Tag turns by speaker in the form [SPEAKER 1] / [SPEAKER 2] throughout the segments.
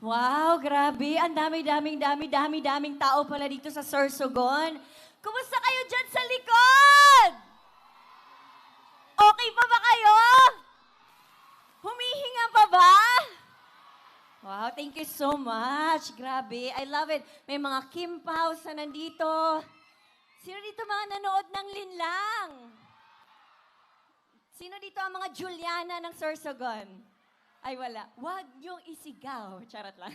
[SPEAKER 1] Wow, grabe. Ang dami-daming tao pala dito sa Sorsogon. Kumusta kayo dyan sa likod? Okay pa ba kayo? Humihinga pa ba? Wow, thank you so much. Grabe, I love it. May mga Kim Paus na nandito. Sino dito mga nanood ng Linlang? Sino dito ang mga Juliana ng Sorsogon? Ay, wala. Huwag niyong isigaw. Charot lang.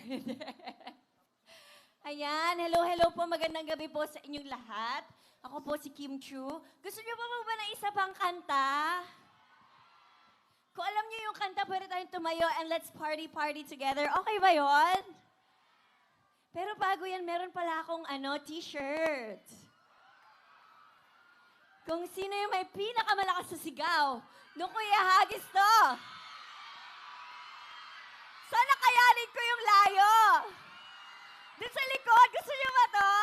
[SPEAKER 1] Ayan, hello po. Magandang gabi po sa inyong lahat. Ako po si Kim Chu. Gusto niyo pa ba ng isa pang kanta? Kung alam niyo yung kanta, pwede tayong tumayo and let's party together. Okay ba yon? Pero bago yan, meron pala akong t-shirt. Kung sino yung may pinakamalakas sa sigaw, doon ko ihahagis to. Sana kayanin ko yung layo. Doon sa likod, gusto niyo ba to?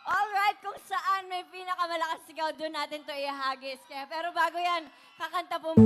[SPEAKER 1] Alright, kung saan may pinakamalakas sigaw, doon natin to ihagis. Pero bago yan, kakanta po.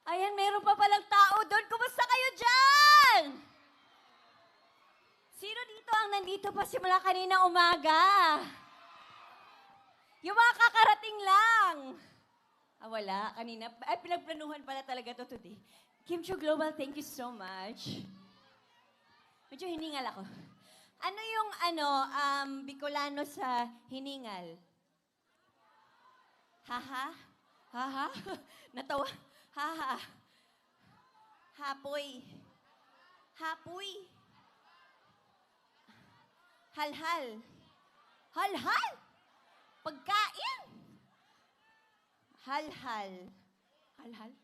[SPEAKER 1] Ayan, meron pa palang tao doon. Kumusta kayo dyan? Sino dito ang nandito pa simula kanina umaga? Yung mga kakarating lang. Wala. Kanina. Ay, pinagplanuhan pala talaga to today. Kim Chu Global, thank you so much. Medyo hiningal ako. Ano yung Bicolano sa hiningal? Haha? Haha? Natawa? Haha? Hapoy. Hapoy. Halhal. Halhal? Pagkain? Halhal. Halhal?